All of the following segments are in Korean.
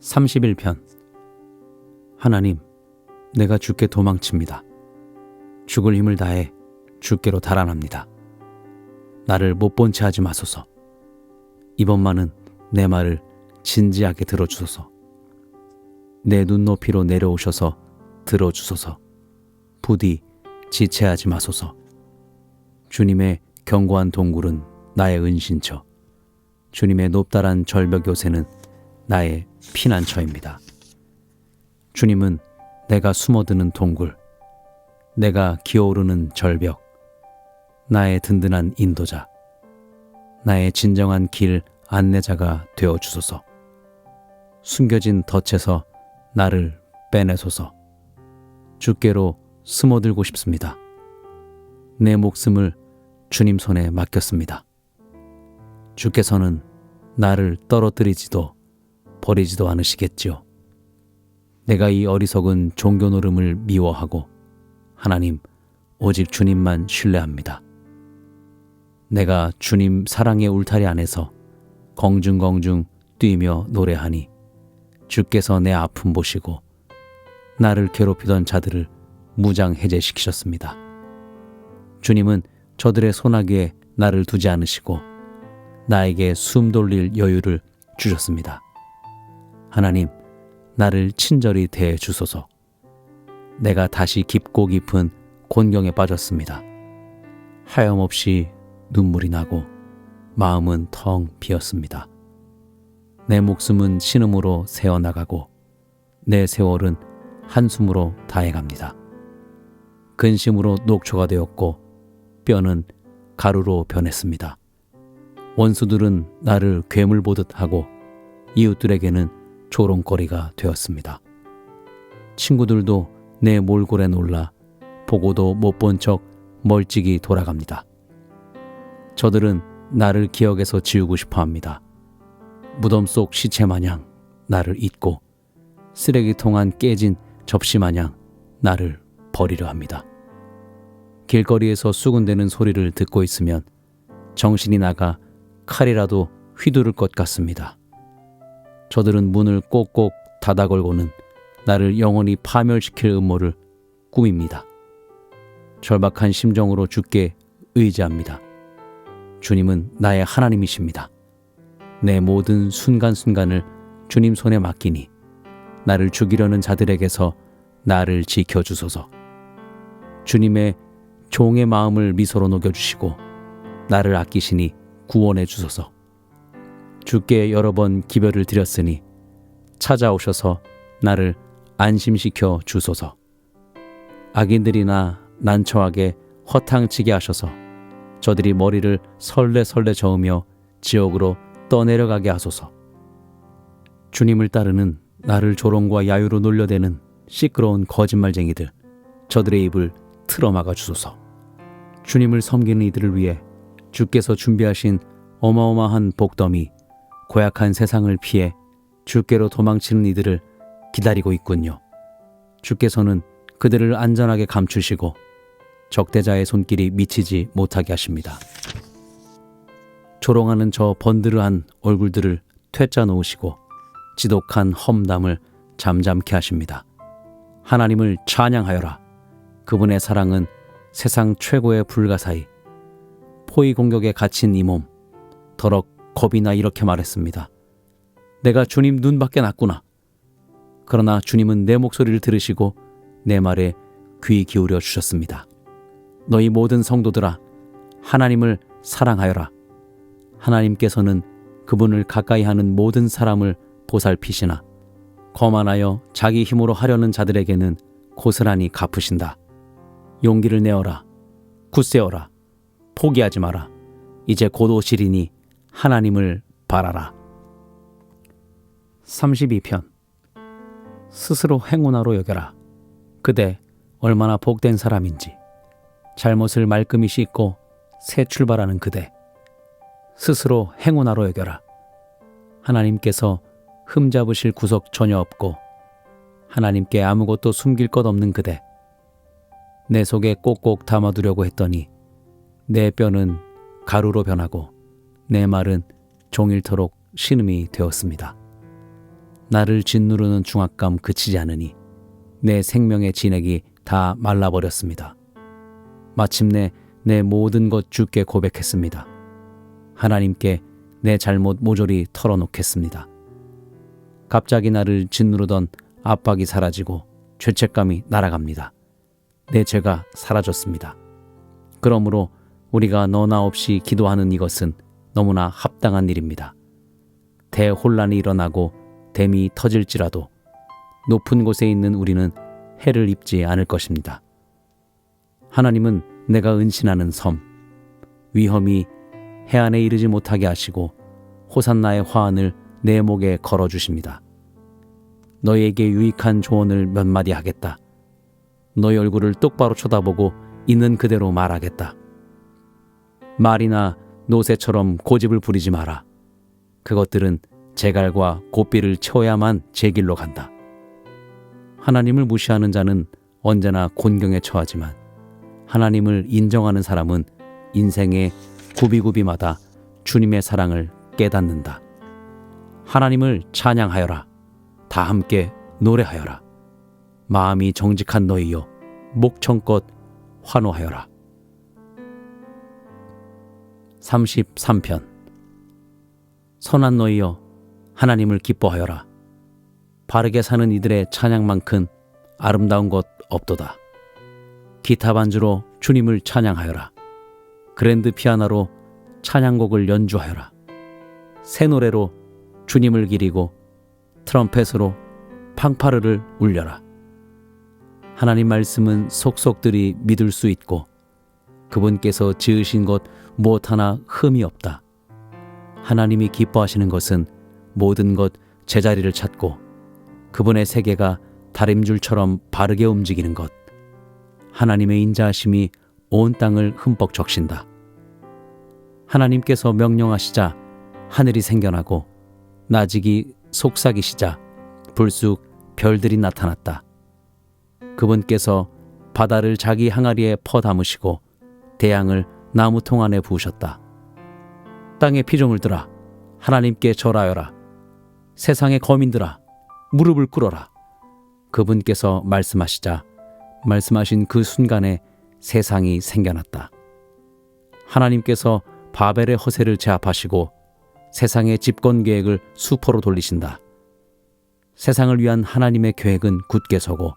31편. 하나님, 내가 주께 도망칩니다. 죽을 힘을 다해 주께로 달아납니다. 나를 못 본 채 하지 마소서. 이번만은 내 말을 진지하게 들어주소서. 내 눈높이로 내려오셔서 들어주소서. 부디 지체하지 마소서. 주님의 견고한 동굴은 나의 은신처, 주님의 높다란 절벽 요새는 나의 피난처입니다. 주님은 내가 숨어드는 동굴, 내가 기어오르는 절벽, 나의 든든한 인도자, 나의 진정한 길 안내자가 되어주소서. 숨겨진 덫에서 나를 빼내소서. 주께로 숨어들고 싶습니다. 내 목숨을 주님 손에 맡겼습니다. 주께서는 나를 떨어뜨리지도 버리지도 않으시겠지요. 내가 이 어리석은 종교 노름을 미워하고 하나님 오직 주님만 신뢰합니다. 내가 주님 사랑의 울타리 안에서 공중공중 뛰며 노래하니 주께서 내 아픔 보시고 나를 괴롭히던 자들을 무장해제시키셨습니다. 주님은 저들의 소나기에 나를 두지 않으시고 나에게 숨 돌릴 여유를 주셨습니다. 하나님, 나를 친절히 대해 주소서. 내가 다시 깊고 깊은 곤경에 빠졌습니다. 하염없이 눈물이 나고 마음은 텅 비었습니다. 내 목숨은 신음으로 새어나가고 내 세월은 한숨으로 다해갑니다. 근심으로 녹초가 되었고 뼈는 가루로 변했습니다. 원수들은 나를 괴물 보듯 하고 이웃들에게는 조롱거리가 되었습니다. 친구들도 내 몰골에 놀라 보고도 못 본 척 멀찍이 돌아갑니다. 저들은 나를 기억에서 지우고 싶어 합니다. 무덤 속 시체 마냥 나를 잊고 쓰레기통 안 깨진 접시 마냥 나를 버리려 합니다. 길거리에서 수군대는 소리를 듣고 있으면 정신이 나가 칼이라도 휘두를 것 같습니다. 저들은 문을 꼭꼭 닫아 걸고는 나를 영원히 파멸시킬 음모를 꾸밉니다. 절박한 심정으로 주께 의지합니다. 주님은 나의 하나님이십니다. 내 모든 순간순간을 주님 손에 맡기니 나를 죽이려는 자들에게서 나를 지켜주소서. 주님의 종의 마음을 미소로 녹여주시고 나를 아끼시니 구원해 주소서. 주께 여러 번 기별을 드렸으니 찾아오셔서 나를 안심시켜 주소서. 악인들이나 난처하게 허탕치게 하셔서 저들이 머리를 설레설레 저으며 지옥으로 떠내려가게 하소서. 주님을 따르는 나를 조롱과 야유로 놀려대는 시끄러운 거짓말쟁이들, 저들의 입을 틀어막아 주소서. 주님을 섬기는 이들을 위해 주께서 준비하신 어마어마한 복덤이 고약한 세상을 피해 주께로 도망치는 이들을 기다리고 있군요. 주께서는 그들을 안전하게 감추시고 적대자의 손길이 미치지 못하게 하십니다. 조롱하는 저 번드르한 얼굴들을 퇴짜 놓으시고 지독한 험담을 잠잠케 하십니다. 하나님을 찬양하여라. 그분의 사랑은 세상 최고의 불가사의. 포위 공격에 갇힌 이 몸, 더럭 겁이 나 이렇게 말했습니다. 내가 주님 눈밖에 났구나. 그러나 주님은 내 목소리를 들으시고 내 말에 귀 기울여 주셨습니다. 너희 모든 성도들아, 하나님을 사랑하여라. 하나님께서는 그분을 가까이 하는 모든 사람을 보살피시나 거만하여 자기 힘으로 하려는 자들에게는 고스란히 갚으신다. 용기를 내어라. 굳세어라. 포기하지 마라. 이제 곧 오시리니 하나님을 바라라. 32편. 스스로 행운아로 여겨라. 그대 얼마나 복된 사람인지. 잘못을 말끔히 씻고 새 출발하는 그대. 스스로 행운아로 여겨라. 하나님께서 흠잡으실 구석 전혀 없고 하나님께 아무것도 숨길 것 없는 그대. 내 속에 꼭꼭 담아두려고 했더니 내 뼈는 가루로 변하고 내 말은 종일토록 신음이 되었습니다. 나를 짓누르는 중압감 그치지 않으니 내 생명의 진액이 다 말라버렸습니다. 마침내 내 모든 것 주께 고백했습니다. 하나님께 내 잘못 모조리 털어놓겠습니다. 갑자기 나를 짓누르던 압박이 사라지고 죄책감이 날아갑니다. 내 죄가 사라졌습니다. 그러므로 우리가 너나 없이 기도하는 이것은 너무나 합당한 일입니다. 대혼란이 일어나고 댐이 터질지라도 높은 곳에 있는 우리는 해를 입지 않을 것입니다. 하나님은 내가 은신하는 섬, 위험이 해안에 이르지 못하게 하시고 호산나의 화환을 내 목에 걸어주십니다. 너희에게 유익한 조언을 몇 마디 하겠다. 너희 얼굴을 똑바로 쳐다보고 있는 그대로 말하겠다. 말이나 노새처럼 고집을 부리지 마라. 그것들은 재갈과 고삐를 채워야만 제 길로 간다. 하나님을 무시하는 자는 언제나 곤경에 처하지만 하나님을 인정하는 사람은 인생의 구비구비마다 주님의 사랑을 깨닫는다. 하나님을 찬양하여라. 다 함께 노래하여라. 마음이 정직한 너희여 목청껏 환호하여라. 33편. 선한 너희여 하나님을 기뻐하여라. 바르게 사는 이들의 찬양만큼 아름다운 것 없도다. 기타 반주로 주님을 찬양하여라. 그랜드 피아노로 찬양곡을 연주하여라. 새 노래로 주님을 기리고 트럼펫으로 팡파르를 울려라. 하나님 말씀은 속속들이 믿을 수 있고 그분께서 지으신 것 무엇 하나 흠이 없다. 하나님이 기뻐하시는 것은 모든 것 제자리를 찾고 그분의 세계가 다림줄처럼 바르게 움직이는 것. 하나님의 인자하심이 온 땅을 흠뻑 적신다. 하나님께서 명령하시자 하늘이 생겨나고 나직이 속삭이시자 불쑥 별들이 나타났다. 그분께서 바다를 자기 항아리에 퍼 담으시고 대양을 나무통 안에 부으셨다. 땅의 피조물들아 하나님께 절하여라. 세상의 거민들아 무릎을 꿇어라. 그분께서 말씀하시자 말씀하신 그 순간에 세상이 생겨났다. 하나님께서 바벨의 허세를 제압하시고 세상의 집권 계획을 수포로 돌리신다. 세상을 위한 하나님의 계획은 굳게 서고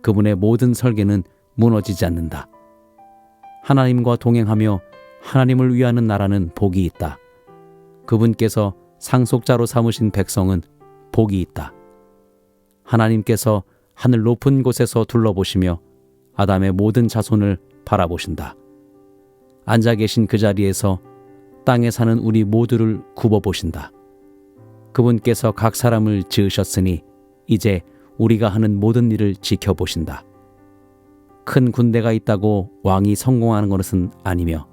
그분의 모든 설계는 무너지지 않는다. 하나님과 동행하며 하나님을 위하는 나라는 복이 있다. 그분께서 상속자로 삼으신 백성은 복이 있다. 하나님께서 하늘 높은 곳에서 둘러보시며 아담의 모든 자손을 바라보신다. 앉아 계신 그 자리에서 땅에 사는 우리 모두를 굽어보신다. 그분께서 각 사람을 지으셨으니 이제 우리가 하는 모든 일을 지켜보신다. 큰 군대가 있다고 왕이 성공하는 것은 아니며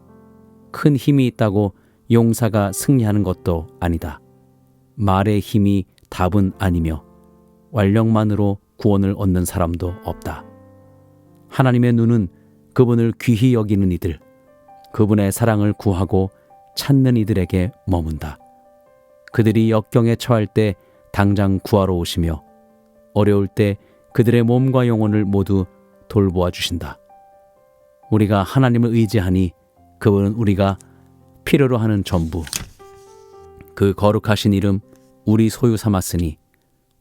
큰 힘이 있다고 용사가 승리하는 것도 아니다. 말의 힘이 답은 아니며 완력만으로 구원을 얻는 사람도 없다. 하나님의 눈은 그분을 귀히 여기는 이들, 그분의 사랑을 구하고 찾는 이들에게 머문다. 그들이 역경에 처할 때 당장 구하러 오시며 어려울 때 그들의 몸과 영혼을 모두 돌보아 주신다. 우리가 하나님을 의지하니 그분은 우리가 필요로 하는 전부, 그 거룩하신 이름 우리 소유 삼았으니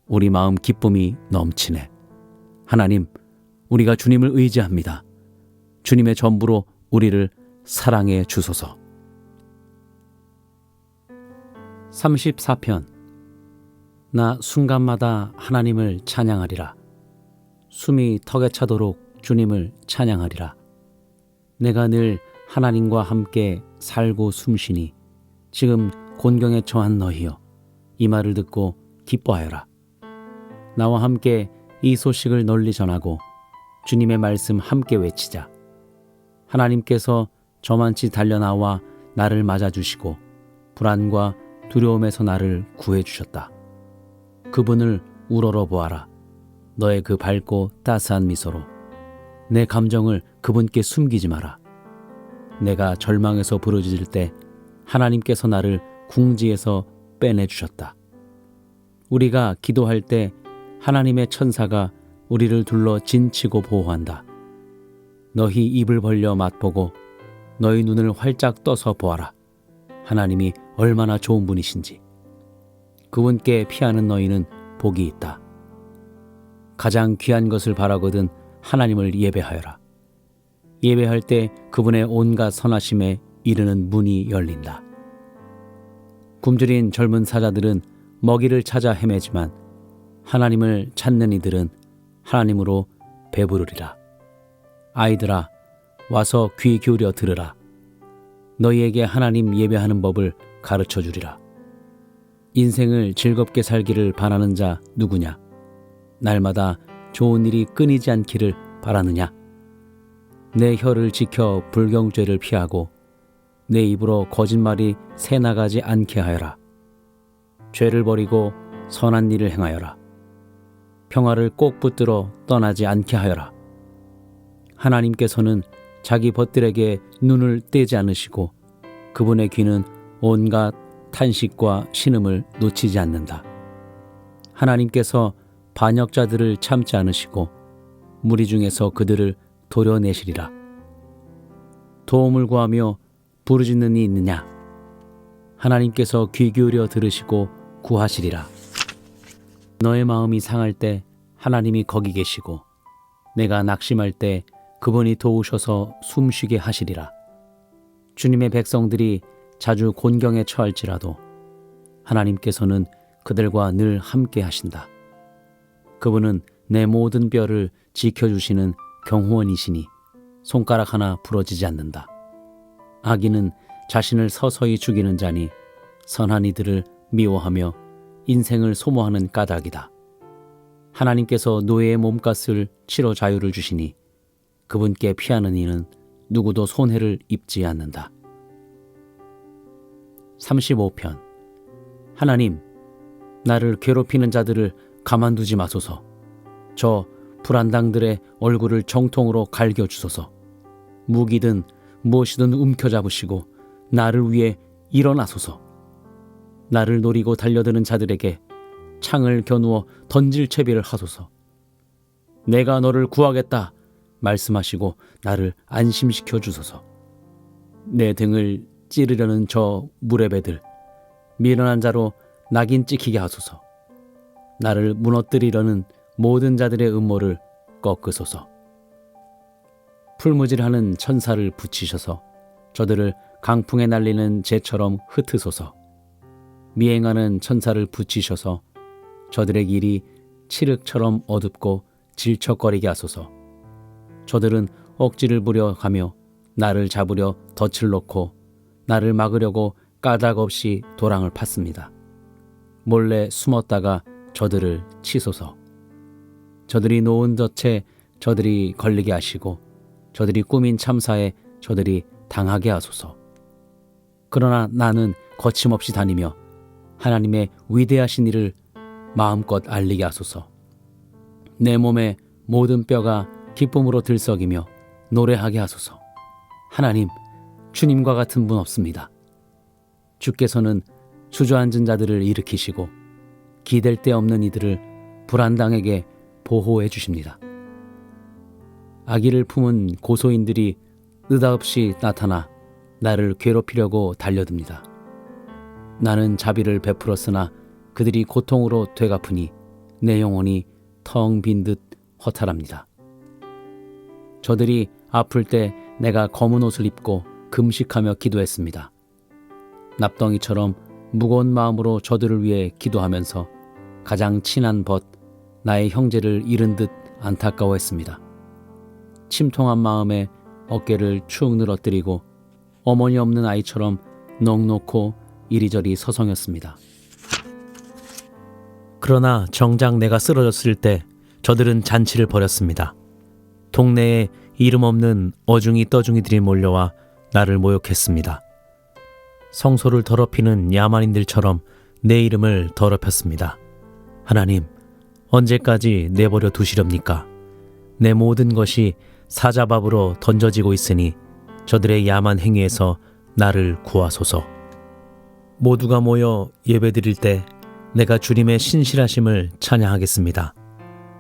우리 마음 기쁨이 넘치네. 하나님, 우리가 주님을 의지합니다. 주님의 전부로 우리를 사랑해 주소서. 34편. 나 순간마다 하나님을 찬양하리라. 숨이 턱에 차도록 주님을 찬양하리라. 내가 늘 하나님과 함께 살고 숨쉬니 지금 곤경에 처한 너희여 이 말을 듣고 기뻐하여라. 나와 함께 이 소식을 널리 전하고 주님의 말씀 함께 외치자. 하나님께서 저만치 달려나와 나를 맞아주시고 불안과 두려움에서 나를 구해주셨다. 그분을 우러러 보아라. 너의 그 밝고 따스한 미소로 내 감정을 그분께 숨기지 마라. 내가 절망에서 부르짖을 때 하나님께서 나를 궁지에서 빼내주셨다. 우리가 기도할 때 하나님의 천사가 우리를 둘러 진치고 보호한다. 너희 입을 벌려 맛보고 너희 눈을 활짝 떠서 보아라. 하나님이 얼마나 좋은 분이신지. 그분께 피하는 너희는 복이 있다. 가장 귀한 것을 바라거든 하나님을 예배하여라. 예배할 때 그분의 온갖 선하심에 이르는 문이 열린다. 굶주린 젊은 사자들은 먹이를 찾아 헤매지만 하나님을 찾는 이들은 하나님으로 배부르리라. 아이들아, 와서 귀 기울여 들으라. 너희에게 하나님 예배하는 법을 가르쳐 주리라. 인생을 즐겁게 살기를 바라는 자 누구냐? 날마다 좋은 일이 끊이지 않기를 바라느냐? 내 혀를 지켜 불경죄를 피하고 내 입으로 거짓말이 새나가지 않게 하여라. 죄를 버리고 선한 일을 행하여라. 평화를 꼭 붙들어 떠나지 않게 하여라. 하나님께서는 자기 벗들에게 눈을 떼지 않으시고 그분의 귀는 온갖 탄식과 신음을 놓치지 않는다. 하나님께서 반역자들을 참지 않으시고 무리 중에서 그들을 도려내시리라. 도움을 구하며 부르짖는 이 있느냐? 하나님께서 귀 기울여 들으시고 구하시리라. 너의 마음이 상할 때 하나님이 거기 계시고 내가 낙심할 때 그분이 도우셔서 숨쉬게 하시리라. 주님의 백성들이 자주 곤경에 처할지라도 하나님께서는 그들과 늘 함께 하신다. 그분은 내 모든 뼈를 지켜주시는 경호원이시니 손가락 하나 부러지지 않는다. 악인은 자신을 서서히 죽이는 자니 선한 이들을 미워하며 인생을 소모하는 까닭이다. 하나님께서 노예의 몸값을 치러 자유를 주시니 그분께 피하는 이는 누구도 손해를 입지 않는다. 35편. 하나님, 나를 괴롭히는 자들을 가만두지 마소서. 저 불안당들의 얼굴을 정통으로 갈겨주소서. 무기든 무엇이든 움켜잡으시고 나를 위해 일어나소서. 나를 노리고 달려드는 자들에게 창을 겨누어 던질 채비를 하소서. 내가 너를 구하겠다 말씀하시고 나를 안심시켜 주소서. 내 등을 찌르려는 저 무레배들, 미련한 자로 낙인 찍히게 하소서. 나를 무너뜨리려는 모든 자들의 음모를 꺾으소서. 풀무질하는 천사를 붙이셔서 저들을 강풍에 날리는 재처럼 흩으소서. 미행하는 천사를 붙이셔서 저들의 길이 칠흑처럼 어둡고 질척거리게 하소서. 저들은 억지를 부려 가며 나를 잡으려 덫을 놓고 나를 막으려고 까닭 없이 도랑을 팠습니다. 몰래 숨었다가 저들을 치소서. 저들이 놓은 덫에 저들이 걸리게 하시고 저들이 꾸민 참사에 저들이 당하게 하소서. 그러나 나는 거침없이 다니며 하나님의 위대하신 일을 마음껏 알리게 하소서. 내 몸의 모든 뼈가 기쁨으로 들썩이며 노래하게 하소서. 하나님, 주님과 같은 분 없습니다. 주께서는 주저앉은 자들을 일으키시고 기댈 데 없는 이들을 불안당에게 보호해 주십니다. 악의를 품은 고소인들이 느닷없이 나타나 나를 괴롭히려고 달려듭니다. 나는 자비를 베풀었으나 그들이 고통으로 되갚으니 내 영혼이 텅 빈 듯 허탈합니다. 저들이 아플 때 내가 검은 옷을 입고 금식하며 기도했습니다. 납덩이처럼 무거운 마음으로 저들을 위해 기도하면서 가장 친한 벗 나의 형제를 잃은 듯 안타까워했습니다. 침통한 마음에 어깨를 축 늘어뜨리고 어머니 없는 아이처럼 넋놓고 이리저리 서성였습니다. 그러나 정작 내가 쓰러졌을 때 저들은 잔치를 벌였습니다. 동네에 이름 없는 어중이 떠중이들이 몰려와 나를 모욕했습니다. 성소를 더럽히는 야만인들처럼 내 이름을 더럽혔습니다. 하나님, 언제까지 내버려 두시렵니까? 내 모든 것이 사자밥으로 던져지고 있으니 저들의 야만 행위에서 나를 구하소서. 모두가 모여 예배드릴 때 내가 주님의 신실하심을 찬양하겠습니다.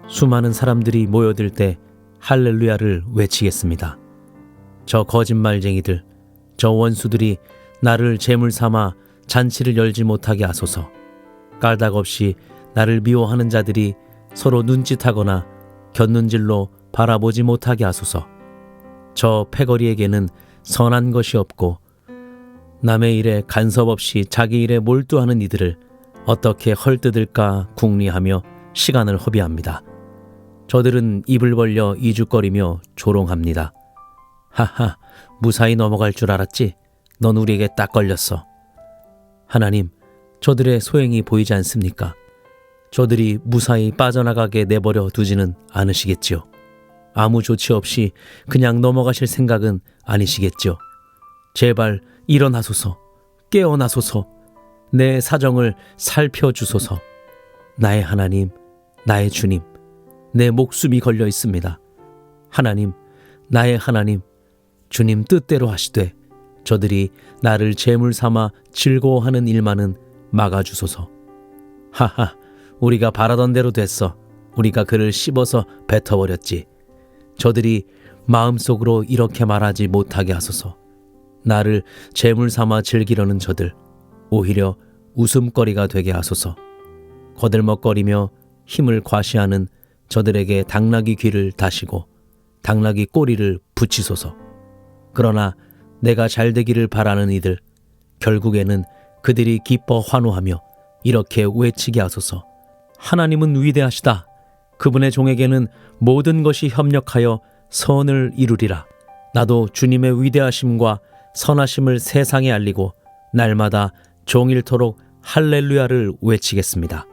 수많은 사람들이 모여들 때 할렐루야를 외치겠습니다. 저 거짓말쟁이들, 저 원수들이 나를 제물 삼아 잔치를 열지 못하게 하소서. 까닭없이 나를 미워하는 자들이 서로 눈짓하거나 곁눈질로 바라보지 못하게 하소서. 저 패거리에게는 선한 것이 없고 남의 일에 간섭 없이 자기 일에 몰두하는 이들을 어떻게 헐뜯을까 궁리하며 시간을 허비합니다. 저들은 입을 벌려 이죽거리며 조롱합니다. 하하, 무사히 넘어갈 줄 알았지? 넌 우리에게 딱 걸렸어. 하나님, 저들의 소행이 보이지 않습니까? 저들이 무사히 빠져나가게 내버려 두지는 않으시겠지요. 아무 조치 없이 그냥 넘어가실 생각은 아니시겠지요. 제발 일어나소서, 깨어나소서, 내 사정을 살펴주소서. 나의 하나님, 나의 주님, 내 목숨이 걸려 있습니다. 하나님, 나의 하나님, 주님 뜻대로 하시되 저들이 나를 제물 삼아 즐거워하는 일만은 막아주소서. 하하, 우리가 바라던 대로 됐어. 우리가 그를 씹어서 뱉어버렸지. 저들이 마음속으로 이렇게 말하지 못하게 하소서. 나를 제물 삼아 즐기려는 저들, 오히려 웃음거리가 되게 하소서. 거들먹거리며 힘을 과시하는 저들에게 당나귀 귀를 다시고 당나귀 꼬리를 붙이소서. 그러나 내가 잘되기를 바라는 이들, 결국에는 그들이 기뻐 환호하며 이렇게 외치게 하소서. 하나님은 위대하시다. 그분의 종에게는 모든 것이 협력하여 선을 이루리라. 나도 주님의 위대하심과 선하심을 세상에 알리고 날마다 종일토록 할렐루야를 외치겠습니다.